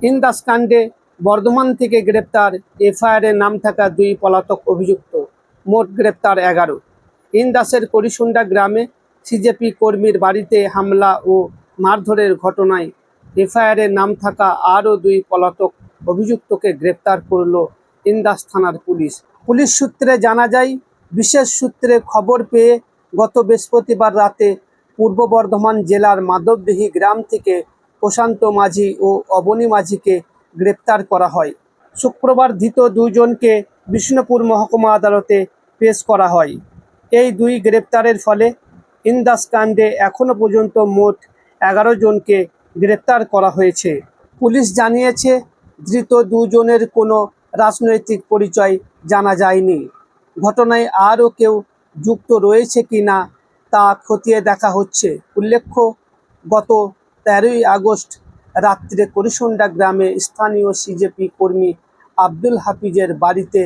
ইন্দাস কাণ্ডে বর্ধমান থেকে গ্রেপ্তার এফআইআর এর নাম থাকা 2 পলাতক অভিযুক্ত, মোট গ্রেপ্তার 11। ইন্দাসের করিসুন্ডা গ্রামে সিজেপি কর্মীর বাড়িতে হামলা ও মারধরের ঘটনায় এফআইআর এর নাম থাকা আরও 2 পলাতক অভিযুক্তকে গ্রেপ্তার করল ইন্দাস থানার পুলিশ। পুলিশ সূত্রে জানা যায়, বিশেষ সূত্রে খবর পেয়ে গত বৃহস্পতিবার রাতে পূর্ব বর্ধমান জেলার মাধবদীহি গ্রাম থেকে প্রশান্ত মাঝি ও অবনী মাঝিকে গ্রেপ্তার করা হয়। শুক্রবার ধৃত 2 জনকে বিষ্ণুপুর মহকুমা আদালতে পেশ করা হয়। এই 2 গ্রেপ্তারের ফলে ইন্দাস কাণ্ডে এখনও পর্যন্ত মোট 11 জনকে গ্রেপ্তার করা হয়েছে। পুলিশ জানিয়েছে, ধৃত 2 জনের কোনো রাজনৈতিক পরিচয় জানা যায়নি। ঘটনায় আরও কেউ যুক্ত রয়েছে কিনা তা খতিয়ে দেখা হচ্ছে। উল্লেখ্য, গত 13ই আগস্ট রাত্রে করিসুন্ডা গ্রামে স্থানীয় সিজেপি কর্মী আব্দুল হাফিজের বাড়িতে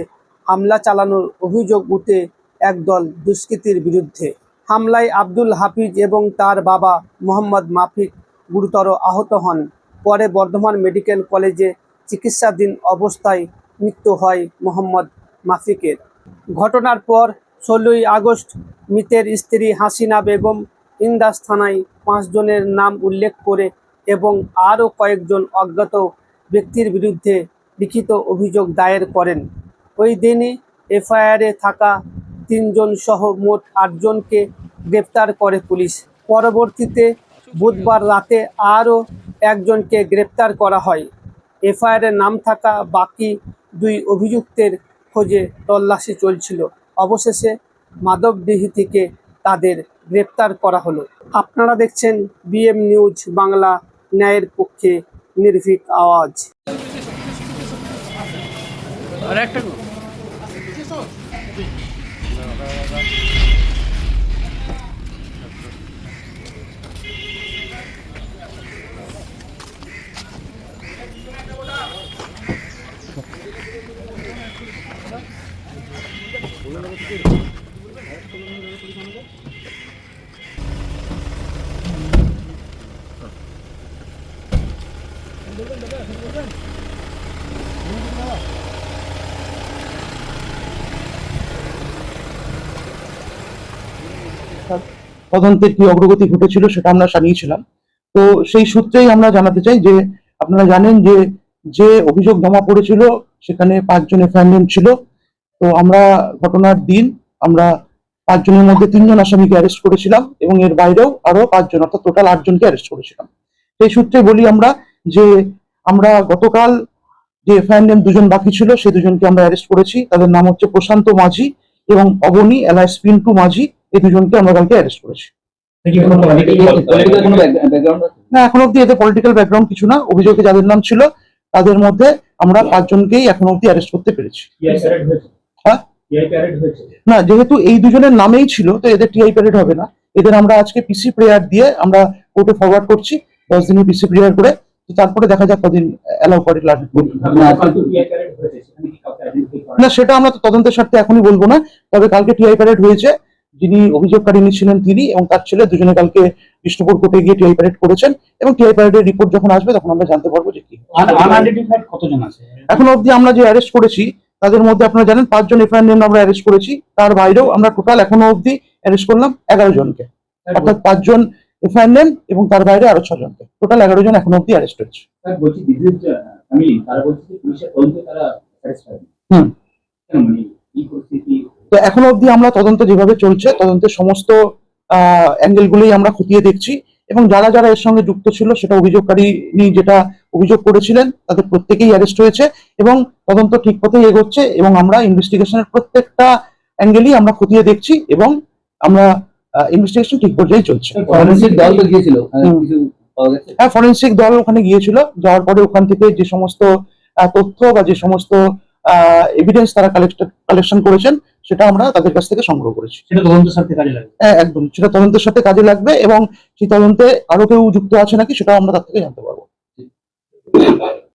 হামলা চালানোর অভিযোগ উঠে একদল দুষ্কৃতীর বিরুদ্ধে। হামলায় আব্দুল হাফিজ এবং তার বাবা মোহাম্মদ মাফিক গুরুতর আহত হন। পরে বর্ধমান মেডিকেল কলেজে চিকিৎসাধীন অবস্থায় মৃত্যু হয় মোহাম্মদ মাফিকের। ঘটনার পর 16ই আগস্ট মৃতের স্ত্রী হাসিনা বেগম ইন্দাস থানায় 5 জনের নাম উল্লেখ করে এবং আরও কয়েকজন অজ্ঞাত ব্যক্তির বিরুদ্ধে লিখিত অভিযোগ দায়ের করেন। ওই দিনই এফআইআরে থাকা 3 জন সহ মোট 8 জনকে গ্রেপ্তার করে পুলিশ। পরবর্তীতে বুধবার রাতে আরও 1 জনকে গ্রেপ্তার করা হয়। এফআইআরে নাম থাকা বাকি 2 অভিযুক্তের খোঁজে তল্লাশি চলছিল। অবশেষে মাধবদীহি থেকে তাদের গ্রেপ্তার করা হলো। আপনারা দেখছেন বিএম নিউজ বাংলা, ন্যায়ের পক্ষে নির্ভীক আওয়াজ। তদন্তের কি অগ্রগতি ঘটেছিল সেটা আমরা জানিয়েছিলাম। তো সেই সূত্রেই আমরা জানাতে চাই যে আপনারা জানেন যে যে অভিযোগ জমা পড়েছিল সেখানে 5 জন এফআইআর ছিল। তো আমরা ঘটনার দিন আমরা 5 জনের মধ্যে 3 জন আসামিকে অ্যারেস্ট করেছিলাম এবং এর বাইরেও আরো 5 জন, অর্থাৎ টোটাল 8 জনকে অ্যারেস্ট করেছিলাম। সেই সূত্রে বলি আমরা যে আমরা গতকাল যে এফআইআর 2 জন বাকি ছিল সেই 2 জনকে আমরা অ্যারেস্ট করেছি। তাদের নাম হচ্ছে প্রশান্ত মাঝি এবং অবনী এলাইস পিন্টু মাঝি। এই 2 জনকে আমরা কালকে অ্যারেস্ট করেছি। না, এখন অব্দি এতে পলিটিক্যাল ব্যাকগ্রাউন্ড কিছু না। অভিযোগে যাদের নাম ছিল তাদের মধ্যে আমরা 5 জনকেই এখন অব্দি অ্যারেস্ট করতে পেরেছি। হ্যাঁ, না, যেহেতু এই 2 জনের নামেই ছিল তো এদের টিআই প্যারেড হবে না। এদের আমরা আজকে পিসি প্রেয়ার দিয়ে আমরা কোর্টে ফরওয়ার্ড করছি 10 দিনের পিসি প্রেয়ার করে। তারপরে দেখা যাক কদিন অ্যালাউ করে। না, সেটা আমরা তো তদন্তের স্বার্থে এখনই বলবো না। তবে কালকে টিআই প্যারেড হয়েছে। যিনি অভিযোগকারী ছিলেন তিনি এবং তার ছেলে দুজনে কালকে বিষ্ণুপুর কোর্টে গিয়ে টিআই প্যারেড করেছেন এবং টিআই প্যারেডের রিপোর্ট যখন আসবে তখন আমরা জানতে পারবো যে কি কতজন আছে। এখন অবধি আমরা যে অ্যারেস্ট করেছি তাদের মধ্যে আপনারা জানেন 5 জন এফআইআর আমরা অ্যারেস্ট করেছি। তার বাইরেও আমরা টোটাল এখনো অবধি অ্যারেস্ট করলাম 11 জনকে, অর্থাৎ 5 জন এফআইআর এবং তার বাইরে আরো 6 জনকে, টোটাল 11 জন এখনো অবধি অ্যারেস্ট হয়েছে। তো এখনো অবধি আমরা তদন্ত যেভাবে চলছে তদন্তের সমস্ত অ্যাঙ্গেলগুলোই আমরা খতিয়ে দেখছি এবং যারা যারা এর সঙ্গে যুক্ত ছিল সেটা অভিযোগকারী যেটা অভিযোগ করেছিলেন তাদের প্রত্যেকেই অ্যারেস্ট হয়েছে এবং তদন্ত ঠিক পথেই এগোচ্ছে এবং আমরা ইনভেস্টিগেশনের প্রত্যেকটা অ্যাঙ্গেলই আমরা খতিয়ে দেখছি এবং আমরা ইনভেস্টিগেশন ঠিক পর্যায়ে চলছে। ফরেনসিক দল তো গিয়েছিল, হ্যাঁ, ফরেনসিক দল ওখানে গিয়েছিল। যাওয়ার পরে ওখান থেকে যে সমস্ত তথ্য বা যে সমস্ত এভিডেন্স তারা কালেকশন করেছেন সেটা আমরা তাদের কাছ থেকে সংগ্রহ করেছি। সেটা তদন্তের সাথে কাজে লাগবে। হ্যাঁ, একদম, সেটা তদন্তের সাথে কাজে লাগবে এবং সেই তদন্তে আরো কেউ যুক্ত আছে নাকি সেটাও আমরা তার থেকে জানতে পারবো।